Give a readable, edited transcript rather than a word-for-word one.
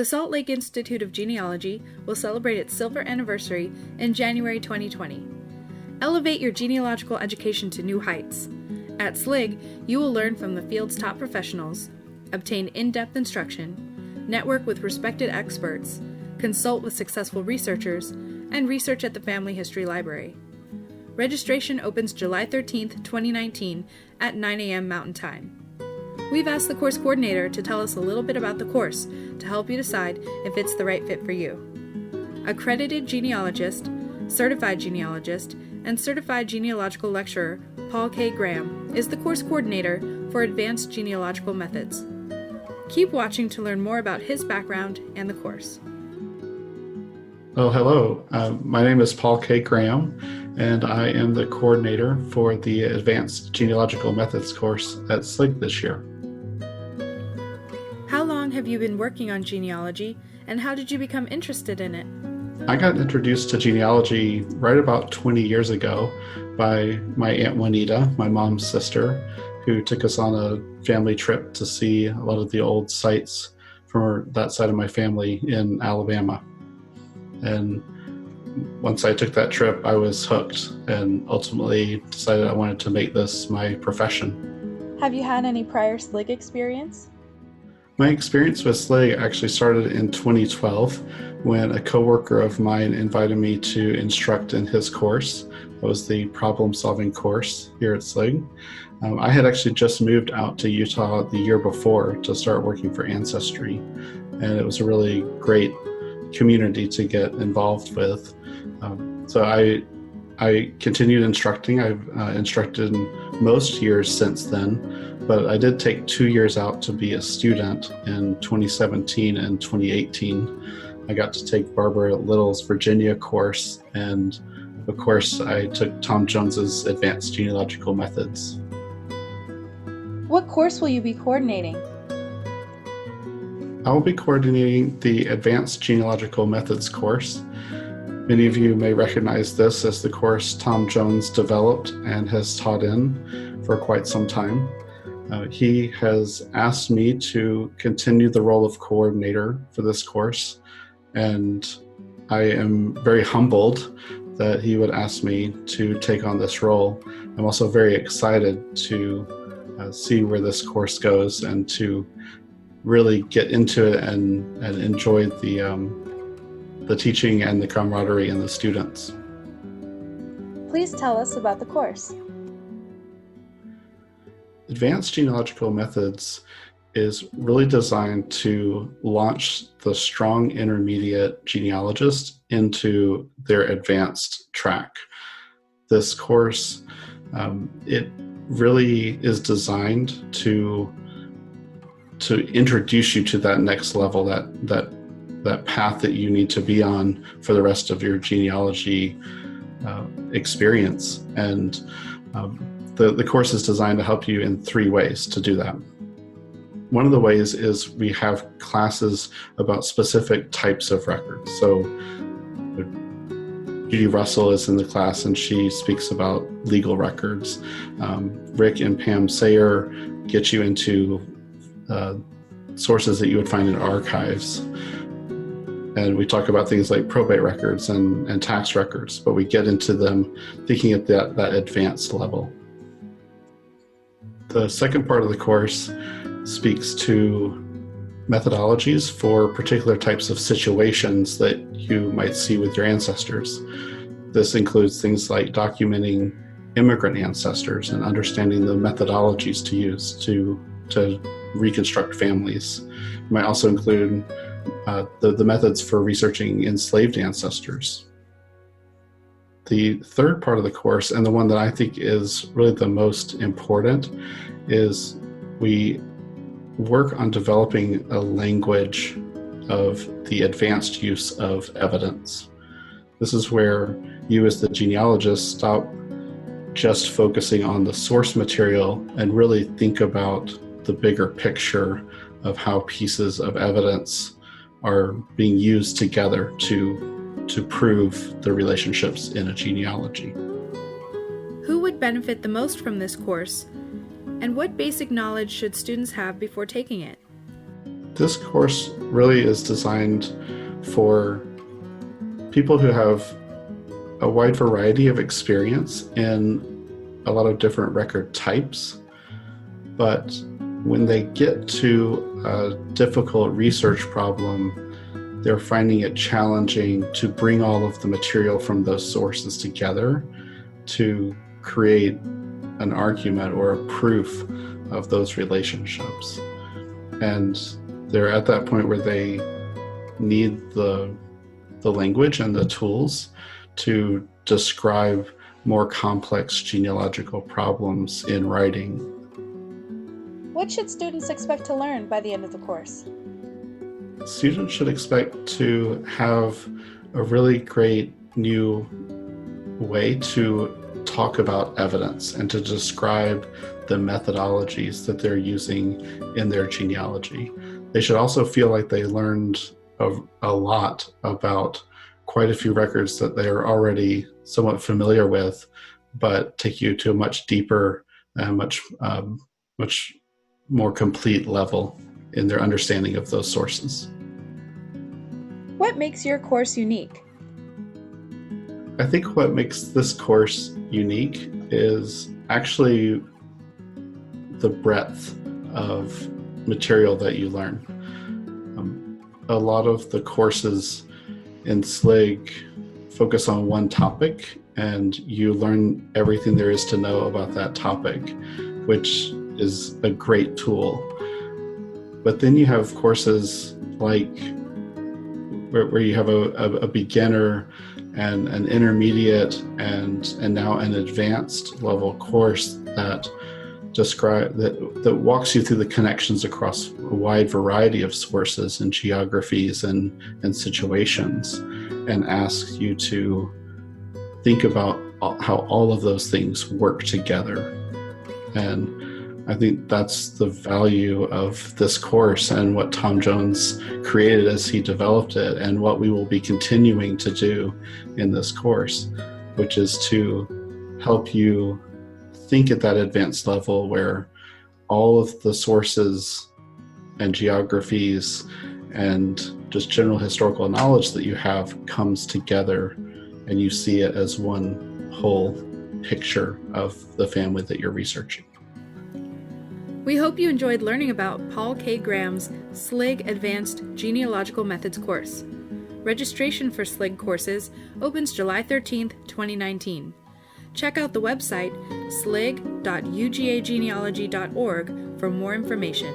The Salt Lake Institute of Genealogy will celebrate its silver anniversary in January 2020. Elevate your genealogical education to new heights. At SLIG, you will learn from the field's top professionals, obtain in-depth instruction, network with respected experts, consult with successful researchers, and research at the Family History Library. Registration opens July 13th, 2019 at 9 a.m. Mountain Time. We've asked the course coordinator to tell us a little bit about the course to help you decide if it's the right fit for you. Accredited genealogist, certified genealogist, and certified genealogical lecturer Paul K. Graham is the course coordinator for Advanced Genealogical Methods. Keep watching to learn more about his background and the course. Oh, hello. My name is Paul K. Graham, and I am the coordinator for the Advanced Genealogical Methods course at SLIG this year. How long have you been working on genealogy, and how did you become interested in it? I got introduced to genealogy right about 20 years ago by my Aunt Juanita, my mom's sister, who took us on a family trip to see a lot of the old sites from that side of my family in Alabama. And once I took that trip, I was hooked and ultimately decided I wanted to make this my profession. Have you had any prior SLIG experience? My experience with SLIG actually started in 2012 when a coworker of mine invited me to instruct in his course. That was the problem-solving course here at SLIG. I had actually just moved out to Utah the year before to start working for Ancestry, and it was a really great community to get involved with. So I continued instructing. I've instructed in most years since then, but I did take 2 years out to be a student in 2017 and 2018. I got to take Barbara Little's Virginia course, and of course I took Tom Jones's Advanced Genealogical Methods. What course will you be coordinating? I will be coordinating the Advanced Genealogical Methods course. Many of you may recognize this as the course Tom Jones developed and has taught in for quite some time. He has asked me to continue the role of coordinator for this course, and I am very humbled that he would ask me to take on this role. I'm also very excited to see where this course goes and to really get into it and enjoy the teaching and the camaraderie and the students. Please tell us about the course. Advanced Genealogical Methods is really designed to launch the strong intermediate genealogist into their advanced track. This course, it really is designed to introduce you to that next level, that path that you need to be on for the rest of your genealogy experience. And the course is designed to help you in 3 ways to do that. One of the ways is we have classes about specific types of records. So Judy Russell is in the class and she speaks about legal records. Rick and Pam Sayer get you into sources that you would find in archives. And we talk about things like probate records and tax records, but we get into them thinking at that advanced level. The second part of the course speaks to methodologies for particular types of situations that you might see with your ancestors. This includes things like documenting immigrant ancestors and understanding the methodologies to use to reconstruct families. It might also include the methods for researching enslaved ancestors. The third part of the course, and the one that I think is really the most important, is we work on developing a language of the advanced use of evidence. This is where you as the genealogist stop just focusing on the source material and really think about the bigger picture of how pieces of evidence are being used together to prove the relationships in a genealogy. Who would benefit the most from this course, and what basic knowledge should students have before taking it? This course really is designed for people who have a wide variety of experience in a lot of different record types, but when they get to a difficult research problem, they're finding it challenging to bring all of the material from those sources together to create an argument or a proof of those relationships. And they're at that point where they need the language and the tools to describe more complex genealogical problems in writing. What should students expect to learn by the end of the course? Students should expect to have a really great new way to talk about evidence and to describe the methodologies that they're using in their genealogy. They should also feel like they learned a lot about quite a few records that they are already somewhat familiar with, but take you to a much deeper and much more complete level in their understanding of those sources. What makes your course unique? I think what makes this course unique is actually the breadth of material that you learn. A lot of the courses in SLIG focus on one topic, and you learn everything there is to know about that topic, which is a great tool. But then you have courses like where you have a beginner and an intermediate and now an advanced level course that walks you through the connections across a wide variety of sources and geographies and situations, and asks you to think about how all of those things work together. And I think that's the value of this course and what Tom Jones created as he developed it, and what we will be continuing to do in this course, which is to help you think at that advanced level where all of the sources and geographies and just general historical knowledge that you have comes together, and you see it as one whole picture of the family that you're researching. We hope you enjoyed learning about Paul K. Graham's SLIG Advanced Genealogical Methods course. Registration for SLIG courses opens July 13th, 2019. Check out the website slig.ugagenealogy.org for more information.